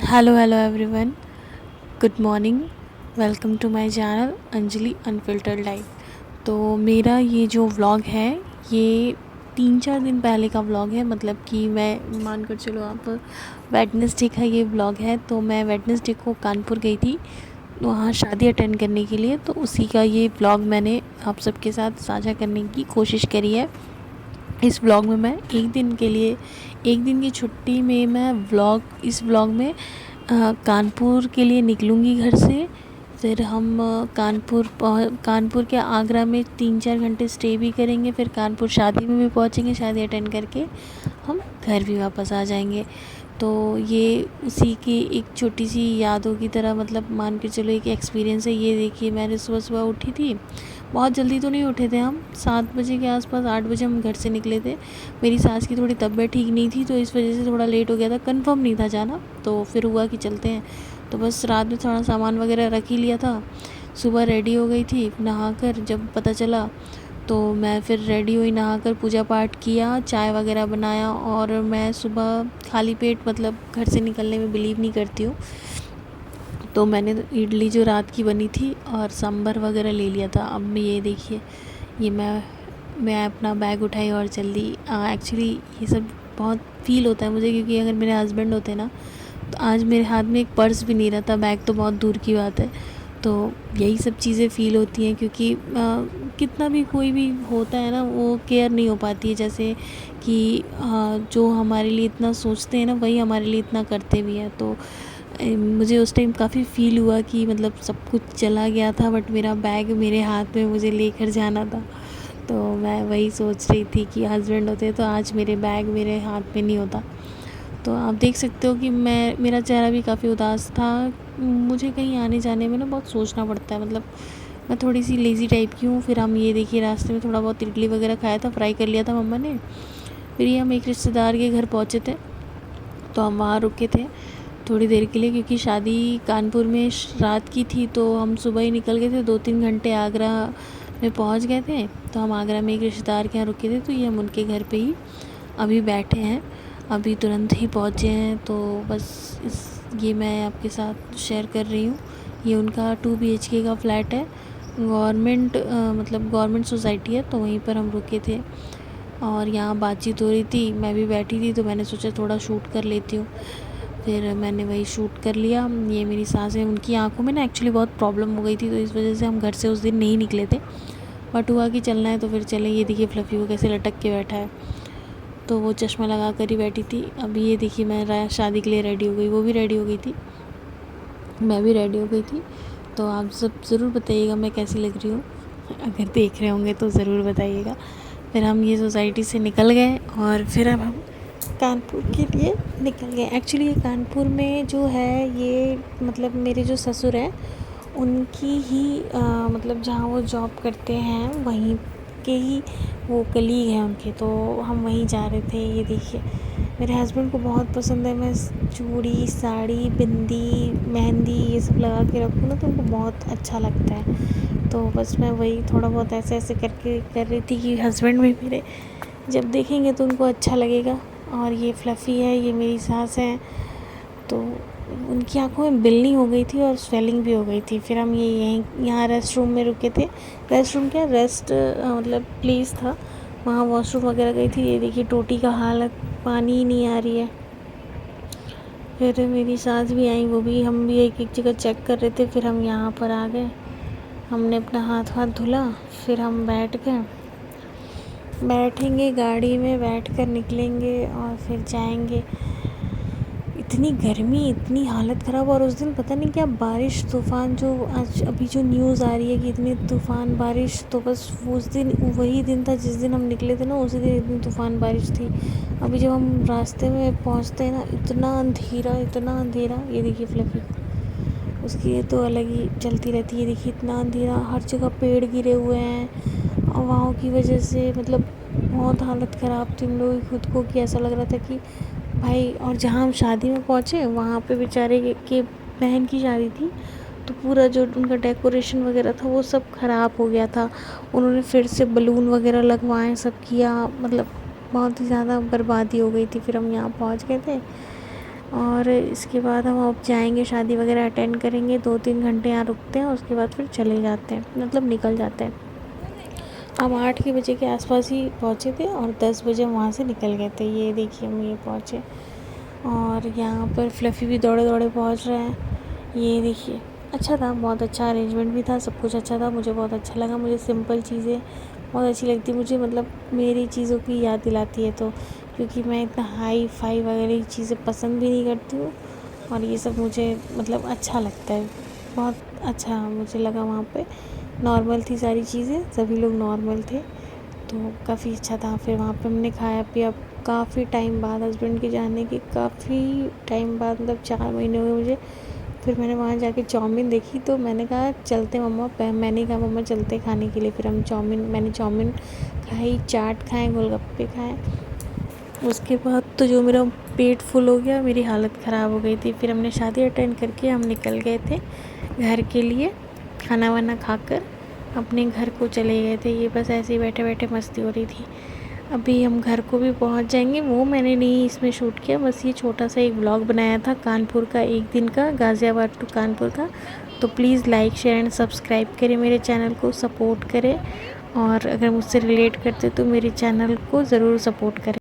Hello everyone. Good morning. Welcome to my channel Anjali unfiltered life. तो मेरा ये जो व्लॉग है ये 3-4 दिन पहले का व्लॉग है। मतलब कि मैं मानकर चलो आप वेडनेसडे का ये व्लॉग है। तो मैं वेडनेसडे को कानपुर गई थी वहाँ शादी अटेंड करने के लिए। तो उसी का ये व्लॉग मैंने आप सबके साथ साझा करने की कोशिश करी है। इस व्लॉग में मैं एक दिन की छुट्टी में मैं इस व्लॉग में कानपुर के लिए निकलूँगी घर से। फिर हम कानपुर के आगरा में 3-4 घंटे स्टे भी करेंगे। फिर कानपुर शादी में भी पहुँचेंगे, शादी अटेंड करके हम घर भी वापस आ जाएंगे। तो ये उसी की एक छोटी सी यादों की तरह, मतलब मान के चलो एक एक्सपीरियंस है। ये देखिए, मैंने सुबह सुबह उठी थी। बहुत जल्दी तो नहीं उठे थे हम, 7 बजे के आसपास, 8 बजे हम घर से निकले थे। मेरी सास की थोड़ी तबीयत ठीक नहीं थी तो इस वजह से थोड़ा लेट हो गया था, कंफर्म नहीं था जाना। तो फिर हुआ कि चलते हैं। तो बस रात में थोड़ा सामान वगैरह रख ही लिया था। सुबह रेडी हो गई थी नहाकर, जब पता चला तो मैं फिर रेडी हुई, नहाकर पूजा पाठ किया, चाय वगैरह बनाया। और मैं सुबह खाली पेट मतलब घर से निकलने में बिलीव नहीं करती हूँ। तो मैंने इडली जो रात की बनी थी और सांभर वगैरह ले लिया था। अब मैं ये देखिए, ये मैं अपना बैग उठाई और चल दी। एक्चुअली ये सब बहुत फ़ील होता है मुझे, क्योंकि अगर मेरे हस्बैंड होते ना तो आज मेरे हाथ में एक पर्स भी नहीं रहता, बैग तो बहुत दूर की बात है। तो यही सब चीज़ें फ़ील होती हैं, क्योंकि कितना भी कोई भी होता है ना, वो केयर नहीं हो पाती है। जैसे कि जो हमारे लिए इतना सोचते हैं ना, वही हमारे लिए इतना करते भी हैं। तो मुझे उस टाइम काफ़ी फ़ील हुआ कि मतलब सब कुछ चला गया था बट मेरा बैग मेरे हाथ में मुझे लेकर जाना था। तो मैं वही सोच रही थी कि हस्बैंड होते तो आज मेरे बैग मेरे हाथ में नहीं होता। तो आप देख सकते हो कि मेरा चेहरा भी काफ़ी उदास था। मुझे कहीं आने जाने में ना बहुत सोचना पड़ता है। मतलब मैं थोड़ी सी लेज़ी टाइप की हूँ। फिर हम ये देखिए, रास्ते में थोड़ा बहुत इडली वगैरह खाया था, फ्राई कर लिया था मम्मा ने। फिर ये हम एक रिश्तेदार के घर पहुँचे थे, तो हम वहाँ रुके थे थोड़ी देर के लिए, क्योंकि शादी कानपुर में रात की थी। तो हम सुबह ही निकल गए थे, 2-3 घंटे आगरा में पहुंच गए थे। तो हम आगरा में एक रिश्तेदार के यहाँ रुके थे। तो ये हम उनके घर पे ही अभी बैठे हैं, अभी तुरंत ही पहुँचे हैं। तो बस ये मैं आपके साथ शेयर कर रही हूँ। ये उनका 2 BHK का फ्लैट है। मतलब गवर्नमेंट सोसाइटी है, तो वहीं पर हम रुके थे और यहाँ बातचीत हो रही थी। मैं भी बैठी थी तो मैंने सोचा थोड़ा शूट कर लेती हूँ। फिर मैंने वही शूट कर लिया। ये मेरी सास है, उनकी आंखों में ना एक्चुअली बहुत प्रॉब्लम हो गई थी, तो इस वजह से हम घर से उस दिन नहीं निकले थे। बट हुआ कि चलना है तो फिर चले। ये देखिए फ्लफ़ी को कैसे लटक के बैठा है, तो वो चश्मा लगा कर ही बैठी थी। अभी ये देखिए मैं शादी के लिए रेडी हो गई, वो भी रेडी हो गई थी, मैं भी रेडी हो गई थी। तो आप सब ज़रूर बताइएगा मैं कैसी लग रही हूँ, अगर देख रहे होंगे तो ज़रूर बताइएगा। फिर हम ये सोसाइटी से निकल गए और फिर अब हम कानपुर के लिए निकल गए। एक्चुअली ये कानपुर में जो है ये, मतलब मेरे जो ससुर हैं उनकी ही मतलब जहाँ वो जॉब करते हैं वहीं के ही वो कलीग हैं उनके। तो हम वहीं जा रहे थे। ये देखिए, मेरे हस्बैंड को बहुत पसंद है मैं चूड़ी, साड़ी, बिंदी, मेहंदी ये सब लगा के रखूँ ना, तो उनको बहुत अच्छा लगता है। तो बस मैं वही थोड़ा बहुत ऐसे ऐसे करके कर रही थी कि हस्बैंड भी मेरे जब देखेंगे तो उनको अच्छा लगेगा। और ये फ्लफ़ी है, ये मेरी सास है। तो उनकी आंखों में बिलनी हो गई थी और स्वेलिंग भी हो गई थी। फिर हम यहाँ रेस्ट रूम में रुके थे। रेस्ट रूम क्या, मतलब प्लेस था, वहाँ वॉशरूम वगैरह गई थी। ये देखिए टोटी का हालत, पानी ही नहीं आ रही है। फिर मेरी सास भी आई, हम भी एक एक जगह चेक कर रहे थे। फिर हम यहाँ पर आ गए, हमने अपना हाथ धुला, फिर हम बैठेंगे गाड़ी में, बैठकर निकलेंगे और फिर जाएंगे। इतनी गर्मी, इतनी हालत ख़राब। और उस दिन पता नहीं क्या बारिश तूफ़ान, जो आज अभी जो न्यूज़ आ रही है कि इतनी तूफ़ान बारिश, तो बस उस दिन वही दिन था जिस दिन हम निकले थे ना, उसी दिन इतनी तूफ़ान बारिश थी। अभी जब हम रास्ते में पहुंचते हैं ना, इतना अंधेरा, इतना अंधेरा। ये देखिए फ्लफ़ी, उसकी ये तो अलग ही चलती रहती है। देखिए इतना अंधेरा, हर जगह पेड़ गिरे हुए हैं हवाओं की वजह से। मतलब बहुत हालत ख़राब थी हम लोगों की खुद को, कि ऐसा लग रहा था कि भाई। और जहाँ हम शादी में पहुँचे वहाँ पे बेचारे के बहन की शादी थी, तो पूरा जो उनका डेकोरेशन वगैरह था वो सब ख़राब हो गया था। उन्होंने फिर से बलून वगैरह लगवाए, सब किया, मतलब बहुत ही ज़्यादा बर्बादी हो गई थी। फिर हम यहाँ पहुँच गए थे और इसके बाद हम अब जाएंगे, शादी वगैरह अटेंड करेंगे, 2-3 घंटे यहाँ रुकते हैं, उसके बाद फिर चले जाते हैं, मतलब निकल जाते हैं। हम 8 के बजे के आसपास ही पहुँचे थे और 10 बजे वहाँ से निकल गए थे। ये देखिए हम ये पहुँचे और यहाँ पर फ्लफ़ी भी दौड़े दौड़े पहुँच रहे हैं। ये देखिए अच्छा था, बहुत अच्छा अरेंजमेंट भी था, सब कुछ अच्छा था, मुझे बहुत अच्छा लगा। मुझे सिंपल चीज़ें बहुत अच्छी लगती है, मुझे मतलब मेरी चीज़ों की याद दिलाती है, तो क्योंकि मैं इतना हाई फाई वगैरह चीज़ें पसंद भी नहीं करती हूँ और ये सब मुझे मतलब अच्छा लगता है। बहुत अच्छा मुझे लगा वहाँ पे, नॉर्मल थी सारी चीज़ें, सभी लोग नॉर्मल थे, तो काफ़ी अच्छा था। फिर वहाँ पे हमने खाया पिया, काफ़ी टाइम बाद, हस्बैंड के जाने के काफ़ी टाइम बाद, मतलब 4 महीने हुए मुझे। फिर मैंने वहाँ जाके चाउमीन देखी तो मैंने कहा चलते मम्मा, मैंने कहा मम्मा चलते खाने के लिए। फिर हम मैंने चाउमीन खाई, चाट खाए, गोलगप्पे खाए। उसके बाद तो जो मेरा पेट फुल हो गया, मेरी हालत ख़राब हो गई थी। फिर हमने शादी अटेंड करके हम निकल गए थे घर के लिए, खाना वाना खाकर अपने घर को चले गए थे। ये बस ऐसे ही बैठे बैठे मस्ती हो रही थी। अभी हम घर को भी पहुंच जाएंगे, वो मैंने नहीं इसमें शूट किया, बस ये छोटा सा एक व्लॉग बनाया था कानपुर का, एक दिन का, गाज़ियाबाद टू कानपुर का। तो please like share and subscribe करें, मेरे चैनल को सपोर्ट करें और अगर मुझसे रिलेट करते तो मेरे चैनल को ज़रूर सपोर्ट करें।